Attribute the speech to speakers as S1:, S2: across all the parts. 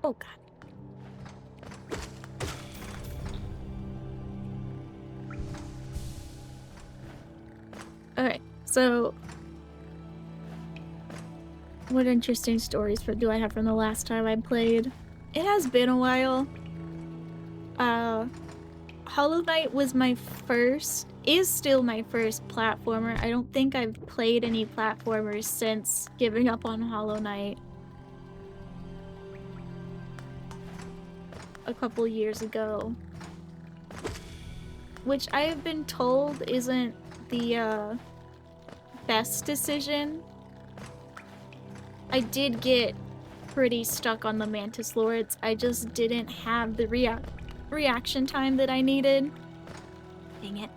S1: Oh god. Alright, so what interesting stories do I have from the last time I played? It has been a while. Hollow Knight was is still my first platformer. I don't think I've played any platformers since giving up on Hollow Knight a couple years ago. Which I have been told isn't the best decision. I did get pretty stuck on the Mantis Lords. I just didn't have the reaction time that I needed. Dang it.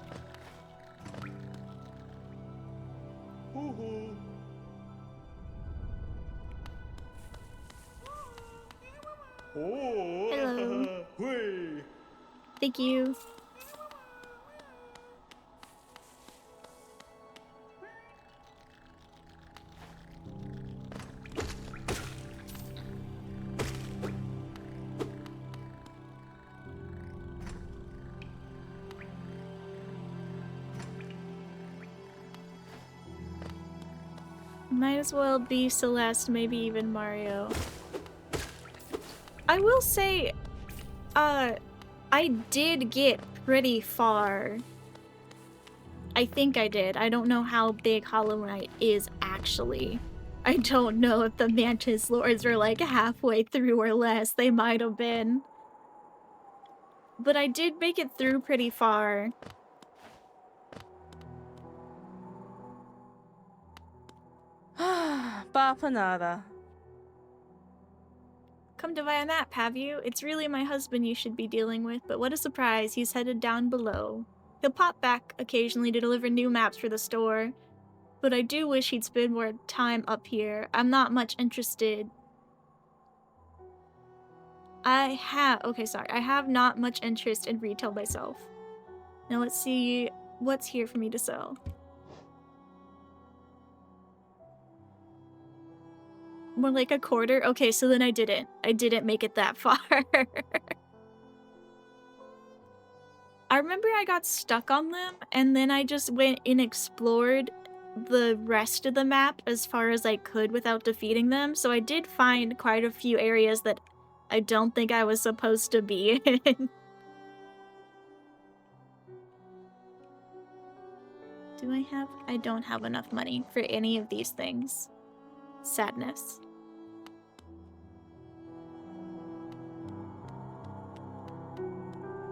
S1: Hello. Thank you. Might as well be Celeste, maybe even Mario. I will say, I did get pretty far. I think I did. I don't know how big Hollow Knight is actually. I don't know if the Mantis Lords are like halfway through or less. They might have been. But I did make it through pretty far.
S2: Bafanada.
S1: Come to via map, have you? It's really my husband you should be dealing with, but what a surprise, he's headed down below. He'll pop back occasionally to deliver new maps for the store, but I do wish he'd spend more time up here. I'm not much interested. I have not much interest in retail myself. Now let's see what's here for me to sell. More like a quarter? Okay, so then I didn't make it that far. I remember I got stuck on them, and then I just went and explored the rest of the map as far as I could without defeating them, so I did find quite a few areas that I don't think I was supposed to be in. I don't have enough money for any of these things. Sadness.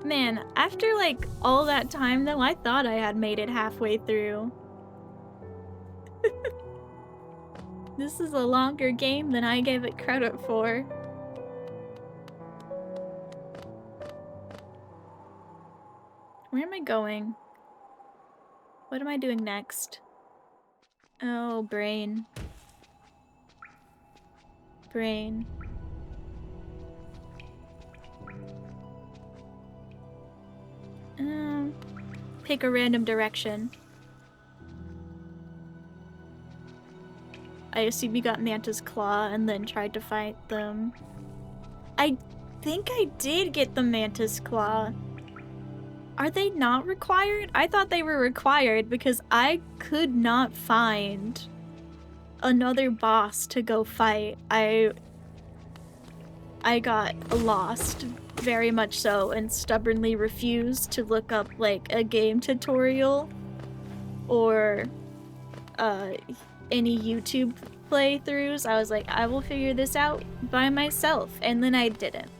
S1: Man, after like all that time though, I thought I had made it halfway through. This is a longer game than I gave it credit for. Where am I going? What am I doing next? Oh, brain. Brain. Pick a random direction. I assume you got Mantis Claw and then tried to fight them. I think I did get the Mantis Claw. Are they not required? I thought they were required because I could not find another boss to go fight. I got lost, very much so, and stubbornly refused to look up like a game tutorial or any YouTube playthroughs. I was like, I will figure this out by myself, and then I didn't.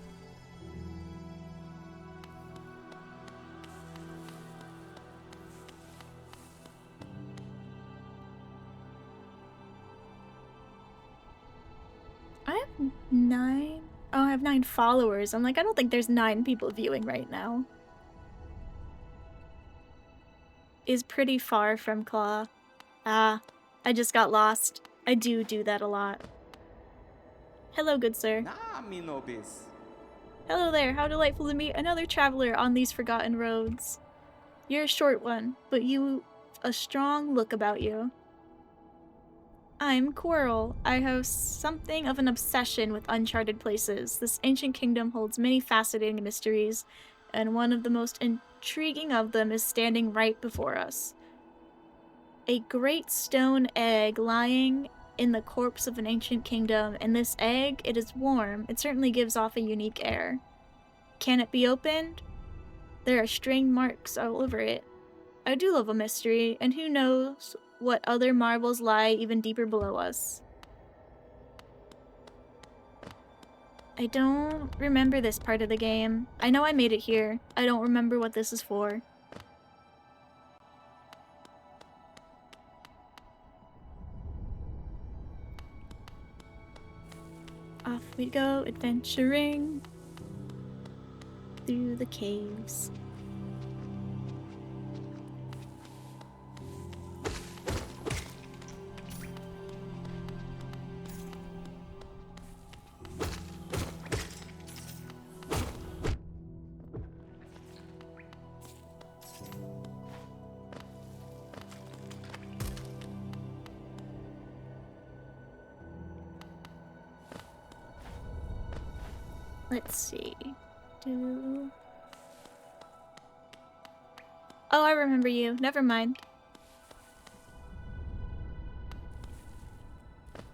S1: I have 9 followers. I'm like, I don't think there's 9 people viewing right now. Is pretty far from Claw. I just got lost. I do that a lot. Hello, good sir. Hello there, how delightful to meet another traveler on these forgotten roads. You're a short one, but you a strong look about you. I'm Coral. I have something of an obsession with uncharted places. This ancient kingdom holds many fascinating mysteries, and one of the most intriguing of them is standing right before us. A great stone egg lying in the corpse of an ancient kingdom, and this egg, it is warm. It certainly gives off a unique air. Can it be opened? There are string marks all over it. I do love a mystery, and who knows what other marbles lie even deeper below us. I don't remember this part of the game. I know I made it here. I don't remember what this is for. Off we go, adventuring through the caves. Let's see. Oh, I remember you. Never mind.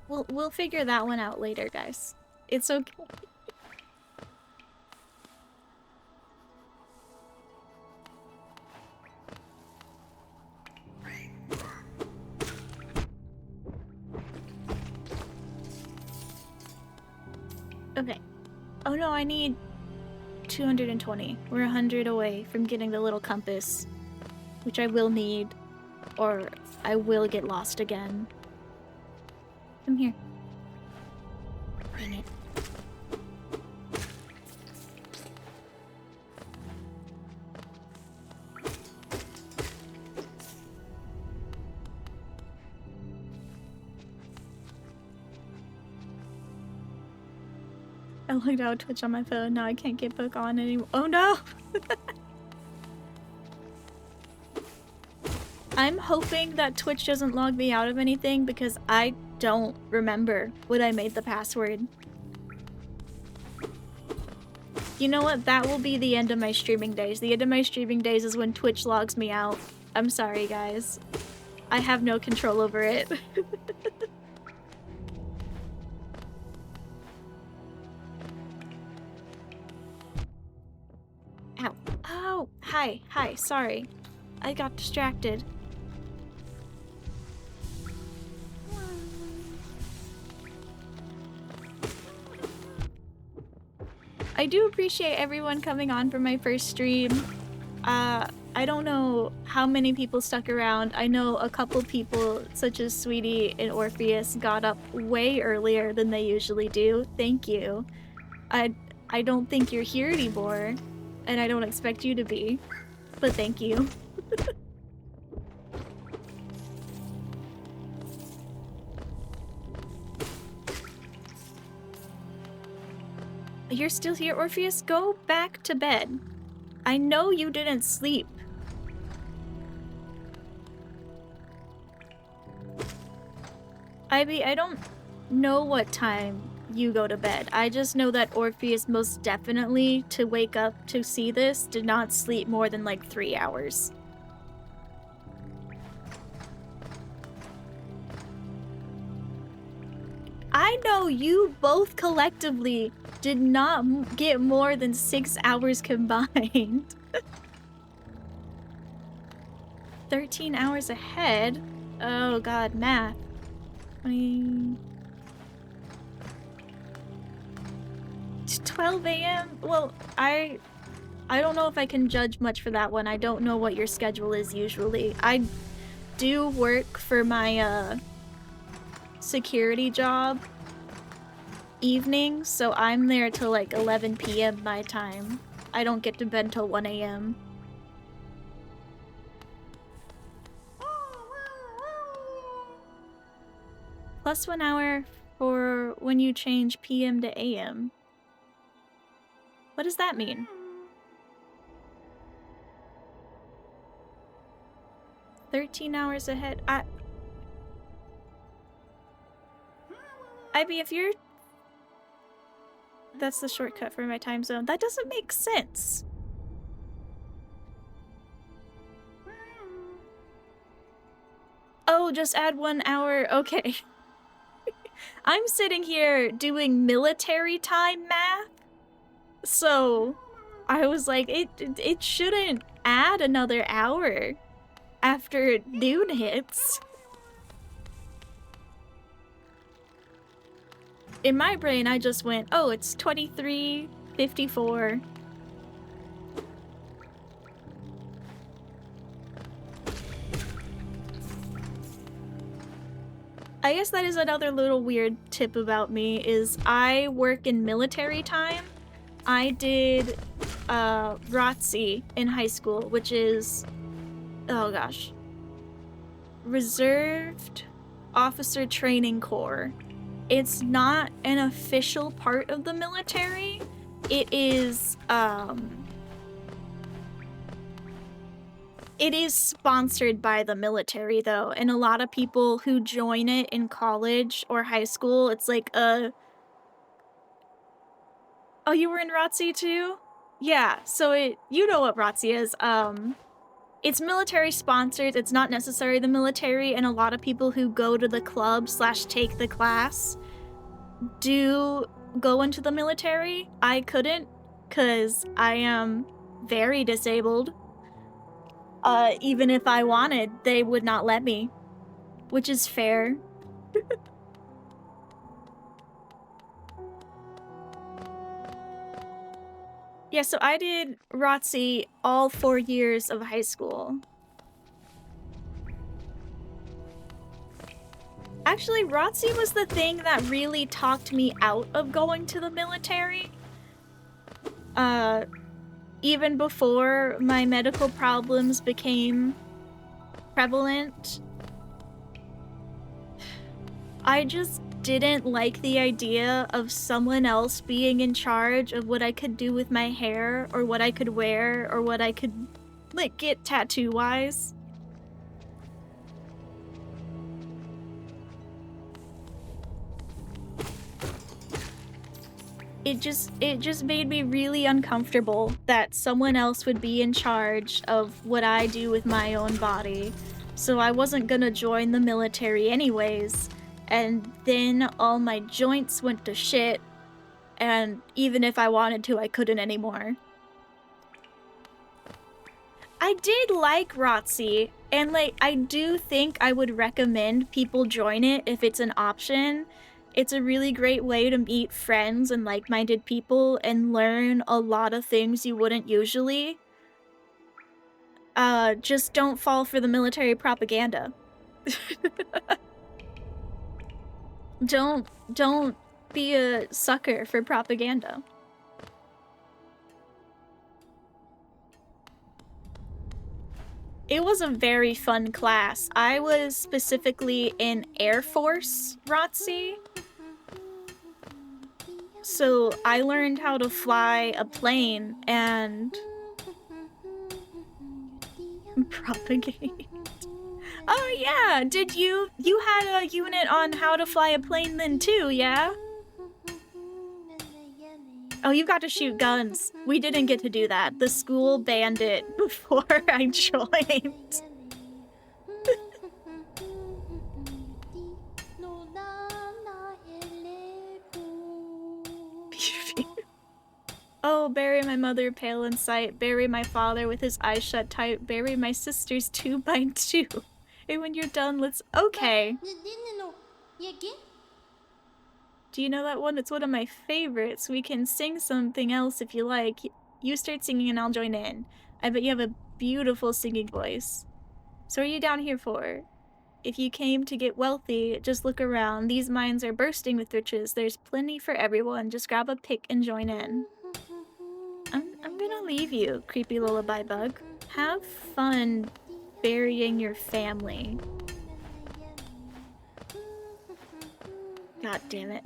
S1: We'll figure that one out later, guys. It's okay. Okay. Oh no, I need 220. We're 100 away from getting the little compass, which I will need, or I will get lost again. Come here. Dang it. I logged out of Twitch on my phone. Now I can't get back on anymore. Oh no! I'm hoping that Twitch doesn't log me out of anything because I don't remember what I made the password. You know what? That will be the end of my streaming days. The end of my streaming days is when Twitch logs me out. I'm sorry, guys. I have no control over it. Ow. Oh, hi, sorry. I got distracted. I do appreciate everyone coming on for my first stream. I don't know how many people stuck around. I know a couple people, such as Sweetie and Orpheus, got up way earlier than they usually do. Thank you. I don't think you're here anymore, and I don't expect you to be, but thank you. You're still here, Orpheus? Go back to bed. I know you didn't sleep. I don't know what time you go to bed. I just know that Orpheus most definitely, to wake up to see this, did not sleep more than like 3 hours. I know you both collectively did not get more than 6 hours combined. 13 hours ahead? Oh god, math. 20... 12 a.m.? Well, I don't know if I can judge much for that one. I don't know what your schedule is usually. I do work for my, security job evenings, so I'm there till like 11 p.m. my time. I don't get to bed till 1 a.m. Plus 1 hour for when you change p.m. to a.m. What does that mean? 13 hours ahead. I mean, if you're... That's the shortcut for my time zone. That doesn't make sense. Oh, just add 1 hour. Okay. I'm sitting here doing military time math. So I was like, it shouldn't add another hour after noon hits. In my brain, I just went, oh, it's 23:54. I guess that is another little weird tip about me, is I work in military time. I did ROTC in high school, which is, oh gosh, Reserved Officer Training Corps. It's not an official part of the military. It is sponsored by the military though, and a lot of people who join it in college or high school, it's like a... Oh, you were in ROTC too? Yeah, so you know what ROTC is. It's military sponsored, it's not necessarily the military, and a lot of people who go to the club / take the class do go into the military. I couldn't, because I am very disabled. Even if I wanted, they would not let me, which is fair. Yeah, so I did ROTC all 4 years of high school. Actually, ROTC was the thing that really talked me out of going to the military. Even before my medical problems became prevalent, I just didn't like the idea of someone else being in charge of what I could do with my hair, or what I could wear, or what I could, like, get tattoo-wise. It just made me really uncomfortable that someone else would be in charge of what I do with my own body. So I wasn't gonna join the military anyways. And then all my joints went to shit, and even if I wanted to, I couldn't anymore. I did like ROTC, and like, I do think I would recommend people join it if it's an option. It's a really great way to meet friends and like-minded people and learn a lot of things you wouldn't usually. Just don't fall for the military propaganda. Don't be a sucker for propaganda. It was a very fun class. I was specifically in Air Force ROTC. So I learned how to fly a plane and propagate. Oh yeah, did you had a unit on how to fly a plane then too, yeah? Oh, you got to shoot guns. We didn't get to do that. The school banned it before I joined. Oh, bury my mother pale in sight, bury my father with his eyes shut tight, bury my sisters 2 by 2. And when you're done, let's... Okay. Do you know that one? It's one of my favorites. We can sing something else if you like. You start singing and I'll join in. I bet you have a beautiful singing voice. So what are you down here for? If you came to get wealthy, just look around. These mines are bursting with riches. There's plenty for everyone. Just grab a pick and join in. I'm gonna leave you, creepy lullaby bug. Have fun burying your family. God damn it.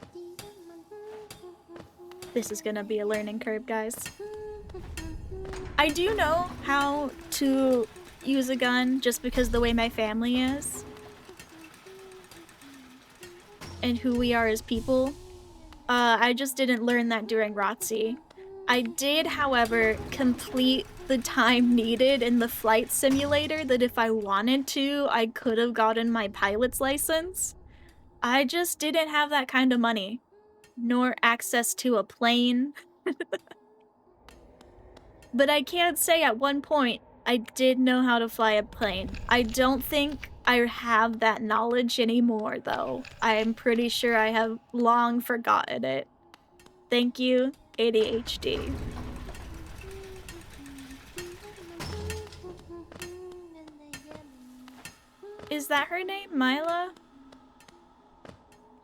S1: This is gonna be a learning curve, guys. I do know how to use a gun just because the way my family is. and who we are as people. I just didn't learn that during ROTC. I did, however, complete the time needed in the flight simulator that if I wanted to, I could have gotten my pilot's license. I just didn't have that kind of money, nor access to a plane. But I can say at one point, I did know how to fly a plane. I don't think I have that knowledge anymore, though. I'm pretty sure I have long forgotten it. Thank you, ADHD. Is that her name, Mila?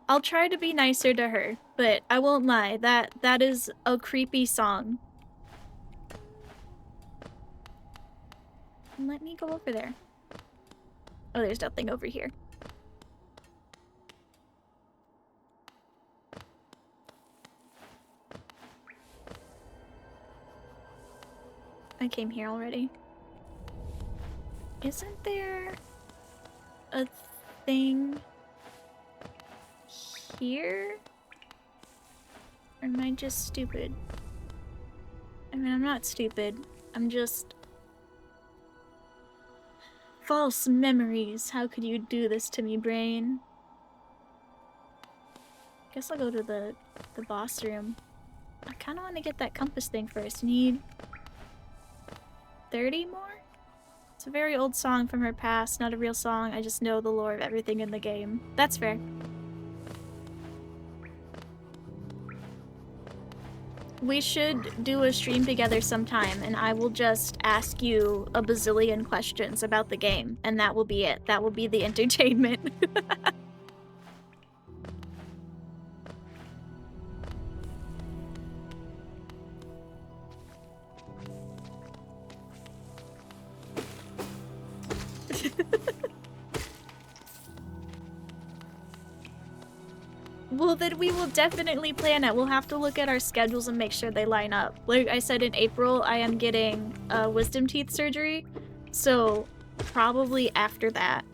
S1: I'll try to be nicer to her, but I won't lie, that is a creepy song. Let me go over there. Oh, there's nothing over here. I came here already. Isn't there a thing here? Or am I just stupid? I mean, I'm not stupid. I'm just... False memories. How could you do this to me, brain? Guess I'll go to the boss room. I kind of want to get that compass thing first. Need 30 more? It's a very old song from her past, not a real song. I just know the lore of everything in the game. That's fair. We should do a stream together sometime, and I will just ask you a bazillion questions about the game, and that will be it. That will be the entertainment. Well, then we will definitely plan it. We'll have to look at our schedules and make sure they line up. Like I said, in April, I am getting wisdom teeth surgery, so probably after that.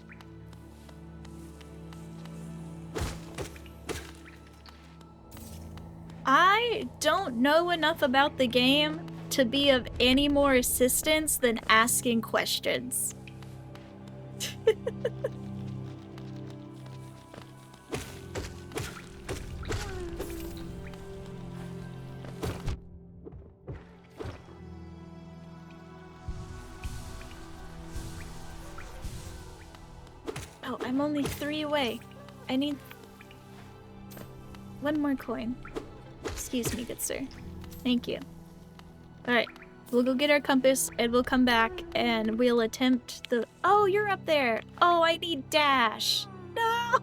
S1: I don't know enough about the game to be of any more assistance than asking questions. Oh, I'm only 3 away. I need 1 more coin. Excuse me, good sir. Thank you. Alright, we'll go get our compass and we'll come back and we'll attempt the... Oh, you're up there! Oh, I need dash! No!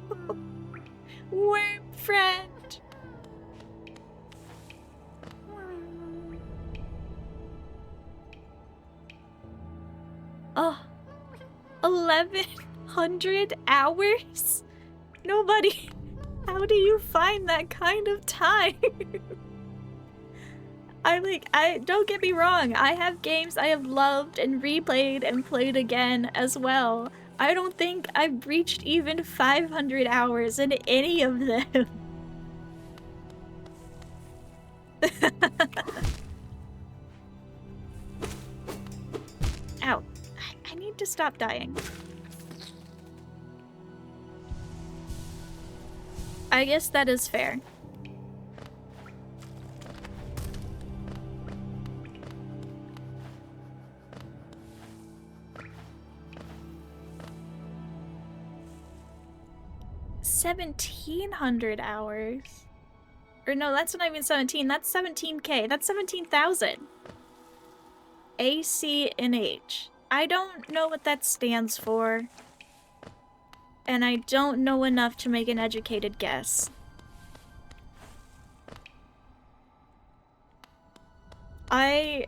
S1: Worm friend! Oh, 1100 hours? Nobody... How do you find that kind of time? Don't get me wrong, I have games I have loved and replayed and played again as well. I don't think I've reached even 500 hours in any of them. Ow. I need to stop dying. I guess that is fair. $1,700 hours. Or no, that's not even 17. That's 17K. That's 17,000. ACNH. I don't know what that stands for. And I don't know enough to make an educated guess. I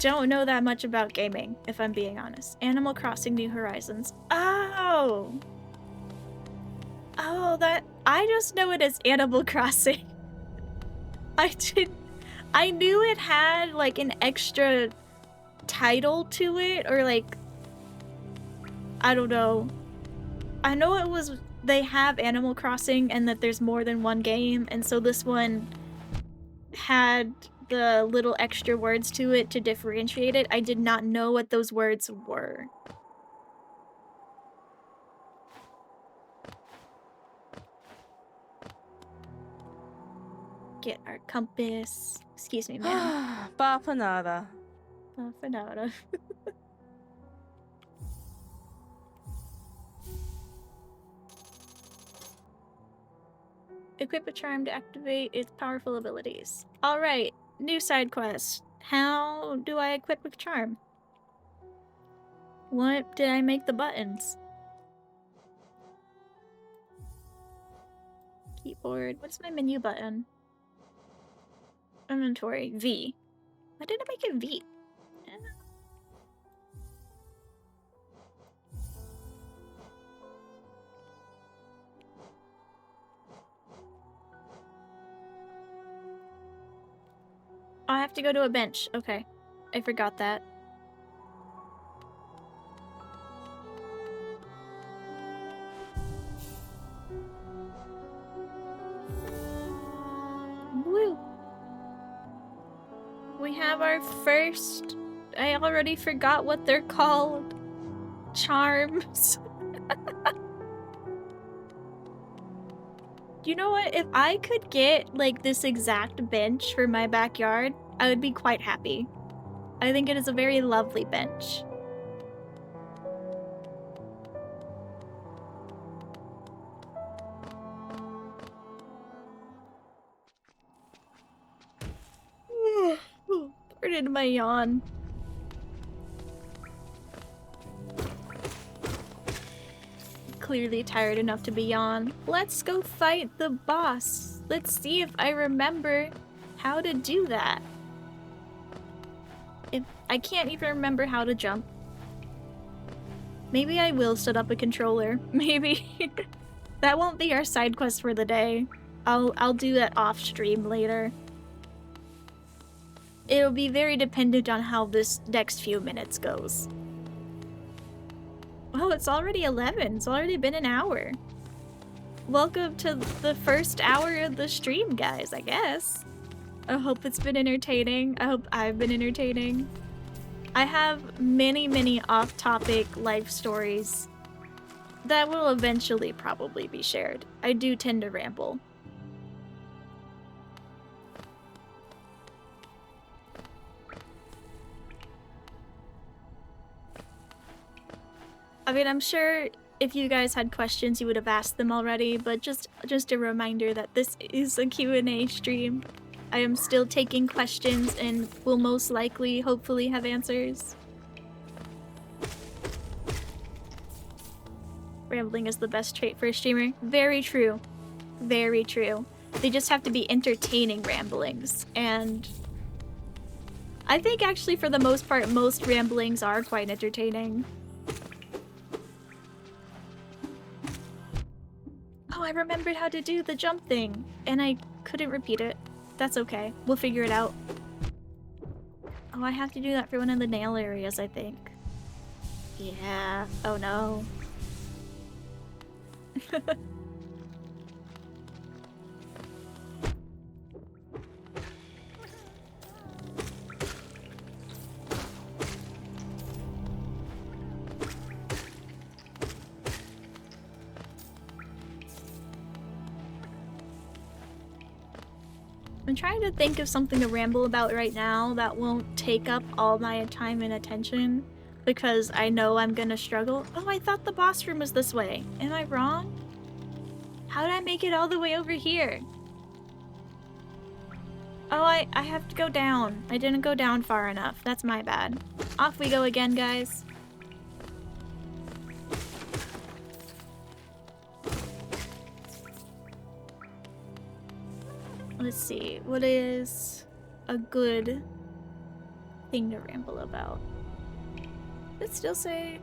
S1: don't know that much about gaming, if I'm being honest. Animal Crossing New Horizons. Oh! Oh, that... I just know it as Animal Crossing. I knew it had, like, an extra title to it, or, like... I don't know. I know it was they have Animal Crossing and that there's more than one game, and so this one had the little extra words to it to differentiate it. I did not know what those words were. Get our compass. Excuse me, ma'am.
S2: Bapanada.
S1: Bapanada. Equip a charm to activate its powerful abilities. Alright, new side quest. How do I equip a charm? What did I make the buttons? Keyboard. What's my menu button? Inventory. V. Why did I make it V? Oh, I have to go to a bench. Okay. I forgot that. Woo! We have our first... I already forgot what they're called. Charms. You know what? If I could get, like, this exact bench for my backyard, I would be quite happy. I think it is a very lovely bench. Pardon my yawn. Clearly tired enough to be yawn. Let's go fight the boss. Let's see if I remember how to do that. If I can't even remember how to jump. Maybe I will set up a controller. Maybe. That won't be our side quest for the day. I'll do that off stream later. It'll be very dependent on how this next few minutes goes. Oh, it's already 11. It's already been an hour. Welcome to the first hour of the stream, guys, I guess. I hope it's been entertaining. I hope I've been entertaining. I have many off-topic life stories that will eventually probably be shared. I do tend to ramble. I mean, I'm sure if you guys had questions, you would have asked them already, but just a reminder that this is a Q&A stream. I am still taking questions and will most likely, hopefully, have answers. Rambling is the best trait for a streamer. Very true. Very true. They just have to be entertaining ramblings, and I think actually for the most part, most ramblings are quite entertaining. Oh, I remembered how to do the jump thing, and I couldn't repeat it. That's okay. We'll figure it out. Oh, I have to do that for one of the nail areas, I think. Yeah. Oh no. I'm trying to think of something to ramble about right now that won't take up all my time and attention, because I know I'm gonna struggle. Oh, I thought the boss room was this way. Am I wrong? How did I make it all the way over here? Oh, I have to go down. I didn't go down far enough. That's my bad. Off we go again, guys. Let's see, what is a good thing to ramble about? Let's still say...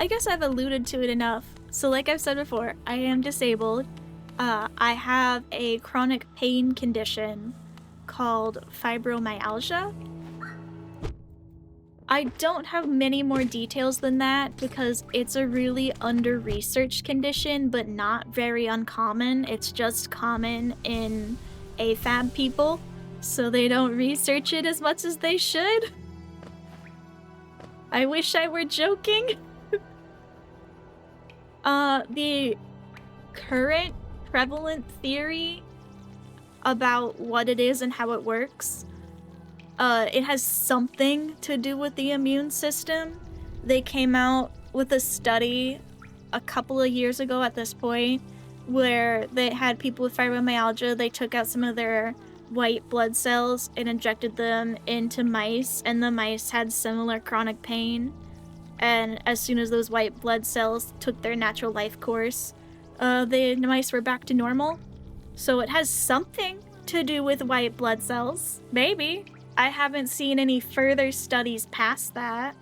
S1: I guess I've alluded to it enough. So like I've said before, I am disabled. I have a chronic pain condition called fibromyalgia. I don't have many more details than that because it's a really under-researched condition, but not very uncommon. It's just common in AFAB people, so they don't research it as much as they should. I wish I were joking. The current prevalent theory about what it is and how it works, it has something to do with the immune system. They came out with a study a couple of years ago at this point where they had people with fibromyalgia. They took out some of their white blood cells and injected them into mice, and the mice had similar chronic pain. And as soon as those white blood cells took their natural life course, the mice were back to normal. So it has something to do with white blood cells. Maybe. I haven't seen any further studies past that.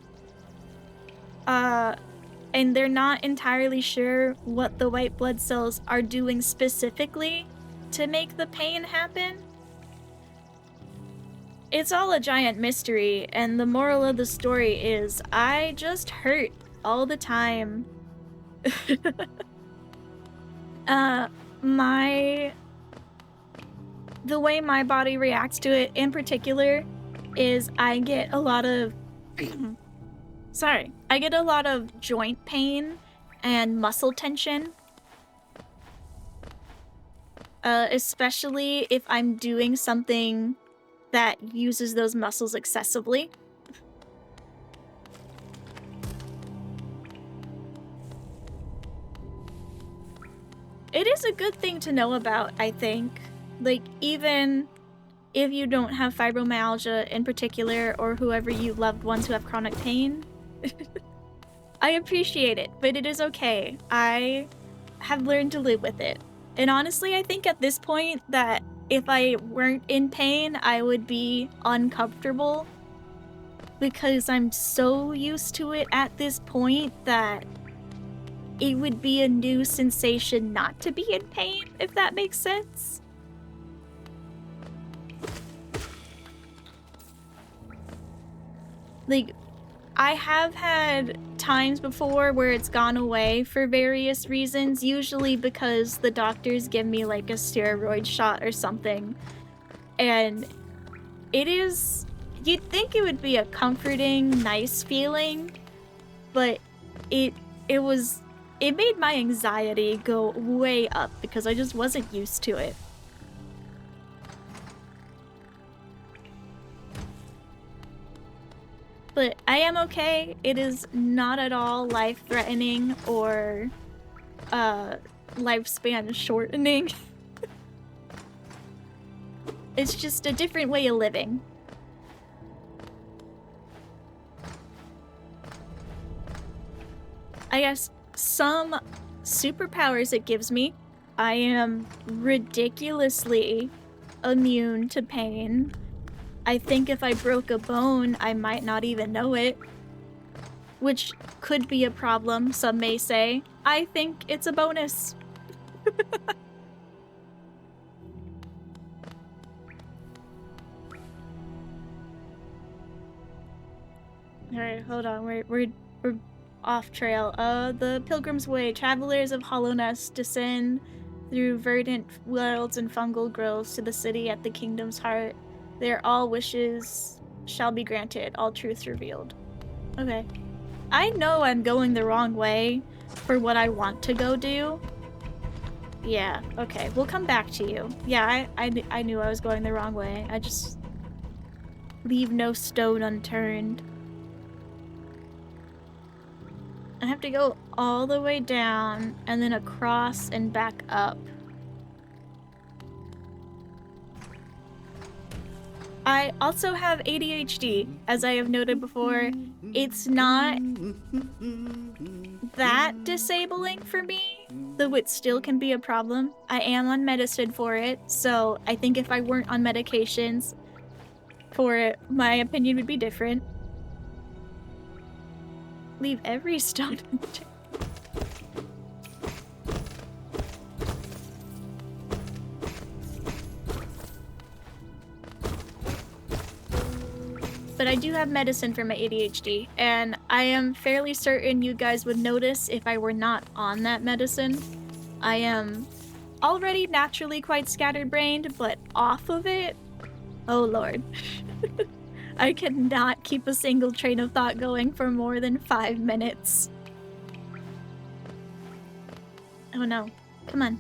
S1: And they're not entirely sure what the white blood cells are doing specifically to make the pain happen. It's all a giant mystery, and the moral of the story is I just hurt all the time. The way my body reacts to it in particular is I get a lot of I get a lot of joint pain and muscle tension. Especially if I'm doing something that uses those muscles excessively. It is a good thing to know about, I think. Like, even if you don't have fibromyalgia in particular, or whoever you loved ones who have chronic pain, I appreciate it, but it is okay. I have learned to live with it. And honestly, I think at this point that if I weren't in pain, I would be uncomfortable because I'm so used to it at this point that it would be a new sensation not to be in pain, if that makes sense. Like, I have had times before where it's gone away for various reasons, usually because the doctors give me like a steroid shot or something. And it is, you'd think it would be a comforting, nice feeling, but it made my anxiety go way up because I just wasn't used to it. But I am okay. It is not at all life-threatening or lifespan shortening. It's just a different way of living. I guess some superpowers it gives me. I am ridiculously immune to pain. I think if I broke a bone, I might not even know it. Which could be a problem, some may say. I think it's a bonus. Alright, hold on. We're off trail. The Pilgrim's Way. Travelers of Hollowness descend through verdant worlds and fungal groves to the city at the kingdom's heart. Their all wishes shall be granted, all truths revealed. Okay. I know I'm going the wrong way for what I want to go do. Yeah, okay. We'll come back to you. Yeah, I knew I was going the wrong way. I just leave no stone unturned. I have to go all the way down and then across and back up. I also have ADHD, as I have noted before. It's not that disabling for me, though it still can be a problem. I am on medicine for it, so I think if I weren't on medications for it, my opinion would be different. Leave every stone unturned. but I do have medicine for my ADHD, and I am fairly certain you guys would notice if I were not on that medicine. I am already naturally quite scatterbrained, but off of it, oh lord. I cannot keep a single train of thought going for more than 5 minutes. Oh no, come on.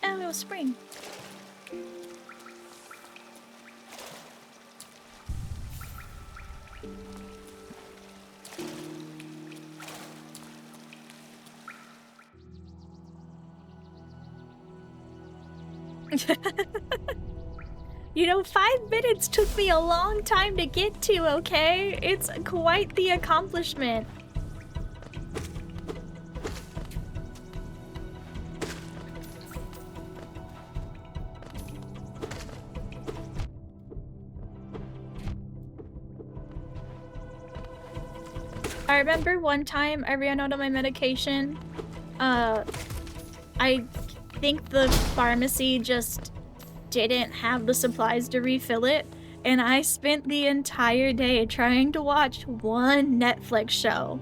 S1: Oh, spring. You know, 5 minutes took me a long time to get to, okay? It's quite the accomplishment. I remember one time I ran out of my medication. I think the pharmacy just didn't have the supplies to refill it, and I spent the entire day trying to watch one Netflix show.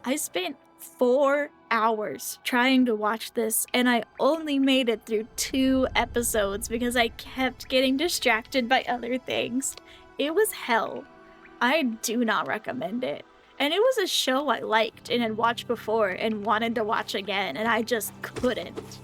S1: I spent 4 hours trying to watch this, and I only made it through 2 episodes because I kept getting distracted by other things. It was hell. I do not recommend it. And it was a show I liked and had watched before and wanted to watch again, and I just couldn't.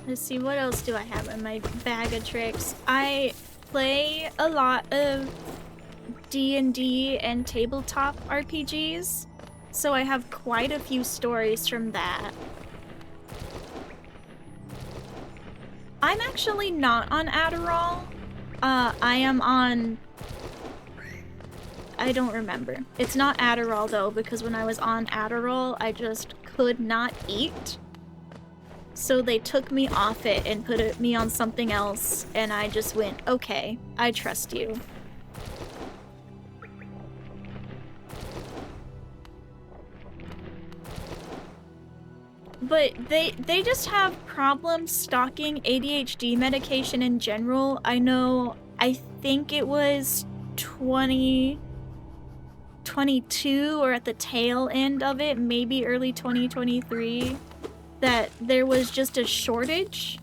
S1: Let's see, what else do I have in my bag of tricks? I play a lot of D&D and tabletop RPGs, so I have quite a few stories from that. I'm actually not on Adderall. I am on... I don't remember. It's not Adderall though, because when I was on Adderall, I just could not eat. So they took me off it and put me on something else, and I just went, okay, I trust you. But they just have problems stocking ADHD medication in general. I know, I think it was 2022 or at the tail end of it, maybe early 2023. That there was just a shortage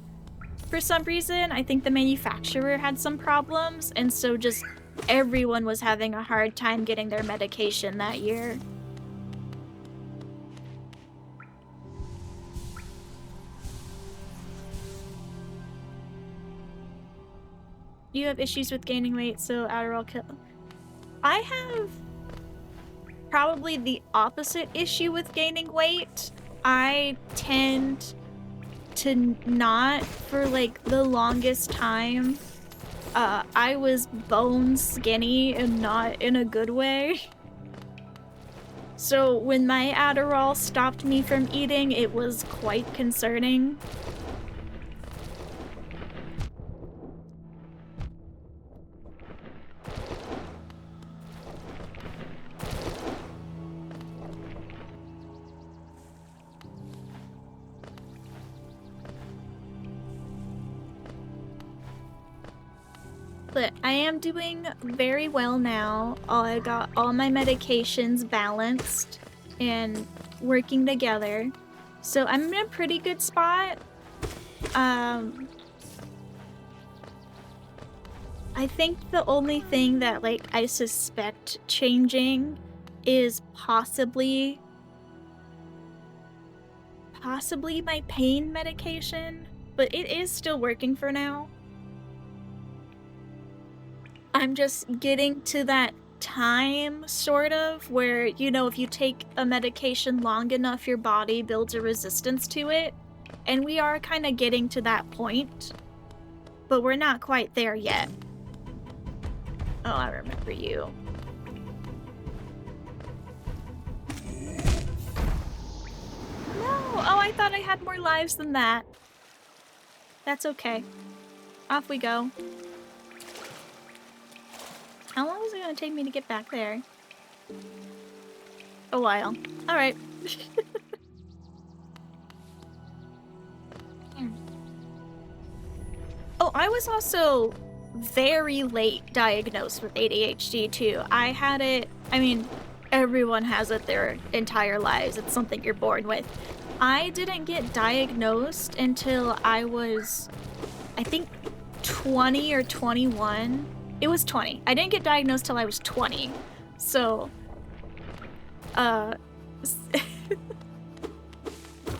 S1: for some reason. I think the manufacturer had some problems, and so just everyone was having a hard time getting their medication that year. You have issues with gaining weight, so Adderall kill. I have probably the opposite issue with gaining weight. I tend to not for like the longest time. I was bone skinny and not in a good way. So when my Adderall stopped me from eating, it was quite concerning. But I am doing very well now. I got all my medications balanced and working together. So I'm in a pretty good spot. I think the only thing that like I suspect changing is possibly my pain medication, but it is still working for now. I'm just getting to that time, sort of, where, you know, if you take a medication long enough, your body builds a resistance to it. And we are kind of getting to that point, but we're not quite there yet. Oh, I remember you. No! Oh, I thought I had more lives than that. That's okay. Off we go. How long is it gonna take me to get back there? A while. Alright. Oh, I was also very late diagnosed with ADHD too. I had it, I mean, everyone has it their entire lives. It's something you're born with. I didn't get diagnosed until I was, I think, 20 or 21. It was 20. I didn't get diagnosed till I was 20. So,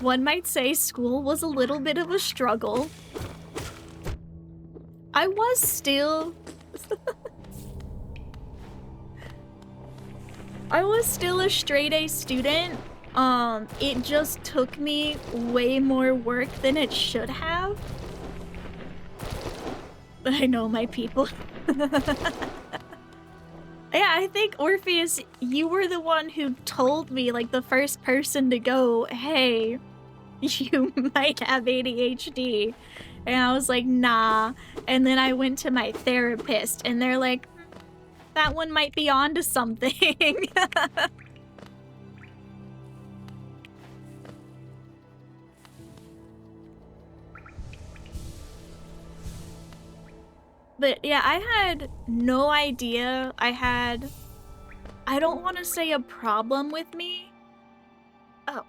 S1: one might say school was a little bit of a struggle. I was still... I was still a straight-A student. It just took me way more work than it should have. But I know my people. Yeah, I think, Orpheus, you were the one who told me, like, the first person to go, hey, you might have ADHD. And I was like, nah. And then I went to my therapist, and they're like, that one might be onto something. But yeah, I had no idea I don't want to say a problem with me. Oh.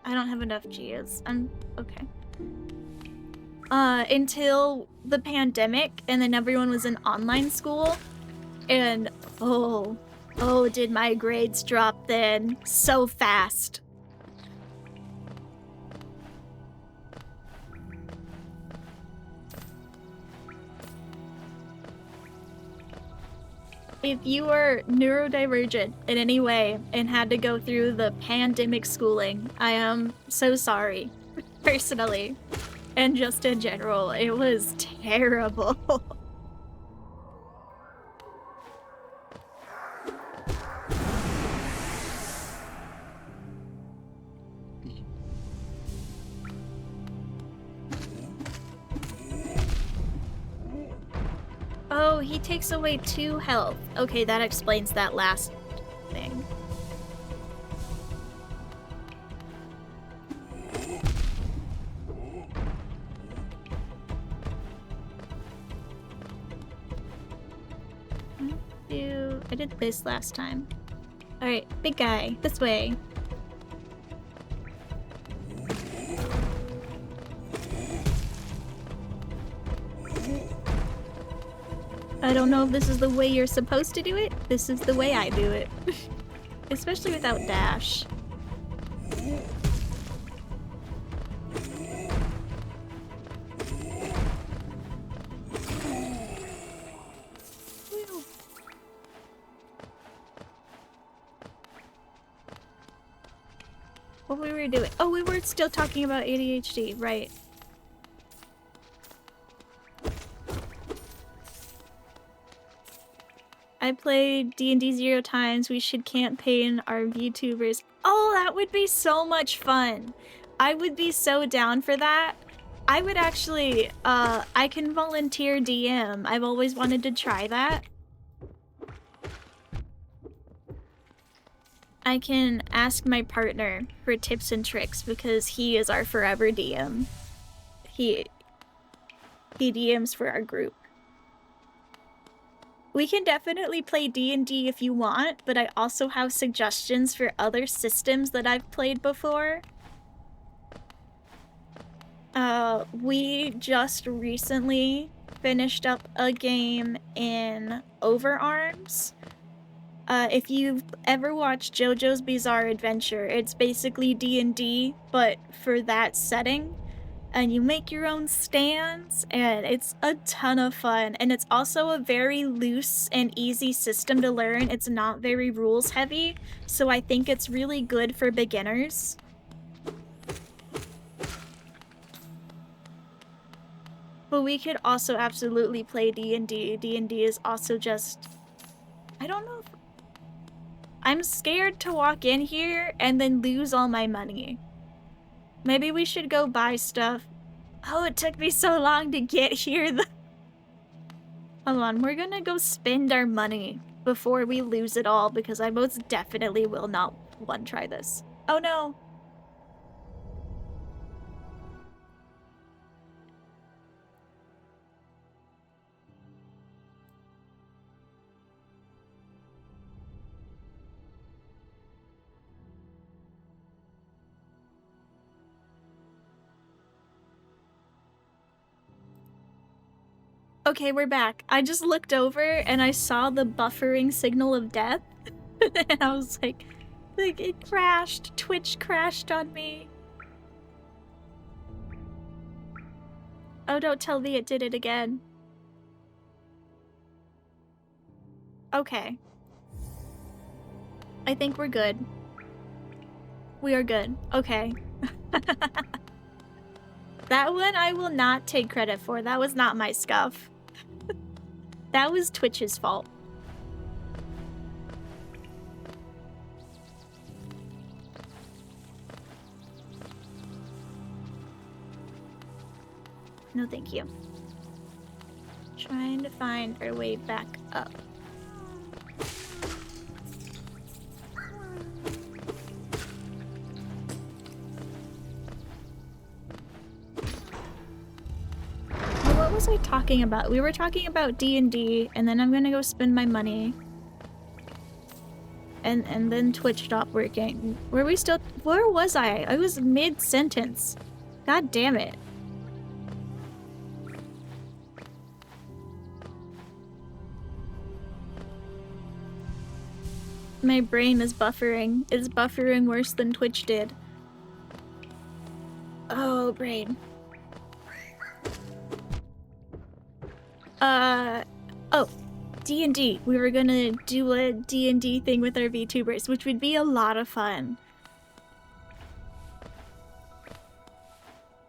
S1: I don't have enough Gias. I'm okay. Until the pandemic, and then everyone was in online school. And oh, did my grades drop then so fast. If you were neurodivergent in any way and had to go through the pandemic schooling, I am so sorry, personally, and just in general. It was terrible. Oh, he takes away 2 health. Okay, that explains that last thing. I did this last time. Alright, big guy, this way. I don't know if this is the way you're supposed to do it. This is the way I do it. Especially without dash. What we were doing? Oh, we were still talking about ADHD, right. I played D&D 0 times. We should campaign our VTubers. Oh, that would be so much fun. I would be so down for that. I would actually, I can volunteer DM. I've always wanted to try that. I can ask my partner for tips and tricks because he is our forever DM. He DMs for our group. We can definitely play D&D if you want, but I also have suggestions for other systems that I've played before. We just recently finished up a game in Overarms. If you've ever watched JoJo's Bizarre Adventure, it's basically D&D, but for that setting. And you make your own stands, and it's a ton of fun. And it's also a very loose and easy system to learn. It's not very rules heavy, so I think it's really good for beginners. But we could also absolutely play D&D. D&D is also just... I don't know if... I'm scared to walk in here and then lose all my money. Maybe we should go buy stuff. Oh, it took me so long to get here. Hold on, we're gonna go spend our money before we lose it all because I most definitely will not one-try this. Oh no! Okay, we're back. I just looked over and I saw the buffering signal of death. And I was like, it crashed. Twitch crashed on me. Oh, don't tell me it did it again. Okay. I think we're good. We are good. Okay. That one I will not take credit for. That was not my scuff. That was Twitch's fault. No, thank you. Trying to find our way back up. What was I talking about? We were talking about D&D, and then I'm gonna go spend my money. And then Twitch stopped working. Were we still... Where was I? I was mid-sentence. God damn it. My brain is buffering. It's buffering worse than Twitch did. Oh, brain. Oh, D&D. We were gonna do a D&D thing with our VTubers, which would be a lot of fun.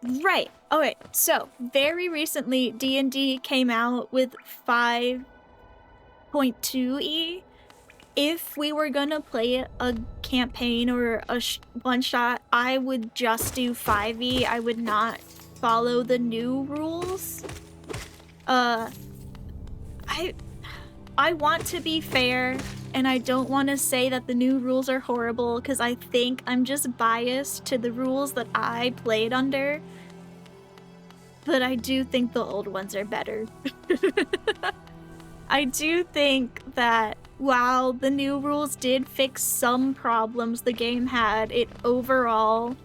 S1: Right. Alright, so very recently D&D came out with 5.2e. If we were gonna play a campaign or a one-shot, I would just do 5e. I would not follow the new rules. I want to be fair, and I don't want to say that the new rules are horrible, because I think I'm just biased to the rules that I played under. But I do think the old ones are better. I do think that while the new rules did fix some problems the game had, it overall,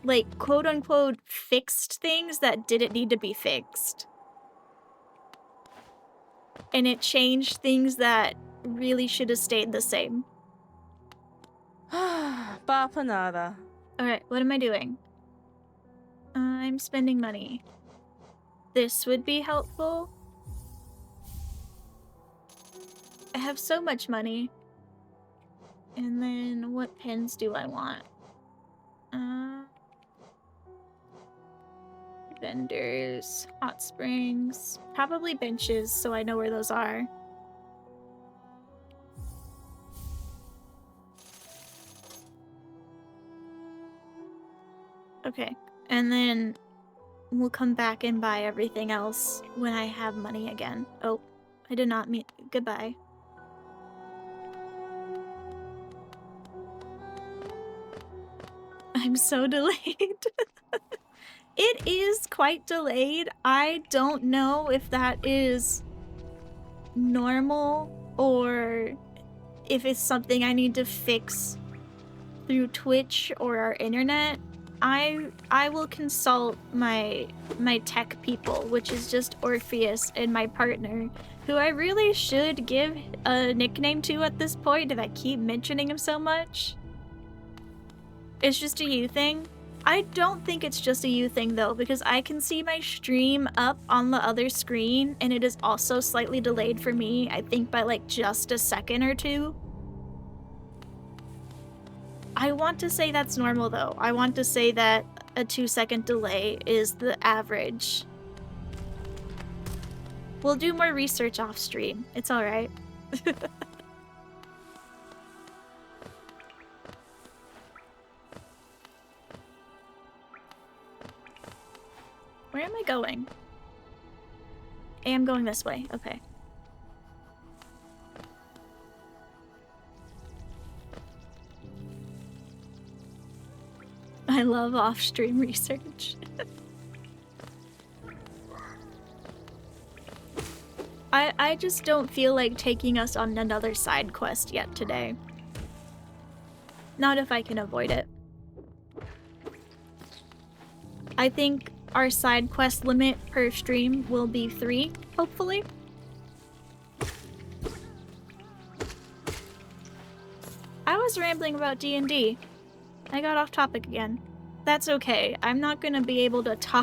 S1: like, quote-unquote, fixed things that didn't need to be fixed. And it changed things that really should have stayed the same.
S2: Bapanada.
S1: Alright, what am I doing? I'm spending money. This would be helpful. I have so much money. And then what pens do I want? Vendors, hot springs, probably benches, so I know where those are. Okay, and then we'll come back and buy everything else when I have money again. Oh, I did not mean goodbye. I'm so delayed. It is quite delayed. I don't know if that is normal or if it's something I need to fix through Twitch or our internet. I will consult my tech people, which is just Orpheus and my partner, who I really should give a nickname to at this point if I keep mentioning him so much. It's just a you thing. I don't think it's just a you thing though, because I can see my stream up on the other screen and it is also slightly delayed for me, I think by like just a second or two. I want to say that's normal though. I want to say that a 2-second delay is the average. We'll do more research off stream. It's alright. Where am I going? I am going this way. Okay. I love off-stream research. I just don't feel like taking us on another side quest yet today. Not if I can avoid it. I think our side quest limit per stream will be 3, hopefully. I was rambling about D&D. I got off topic again. That's okay. I'm not gonna be able to talk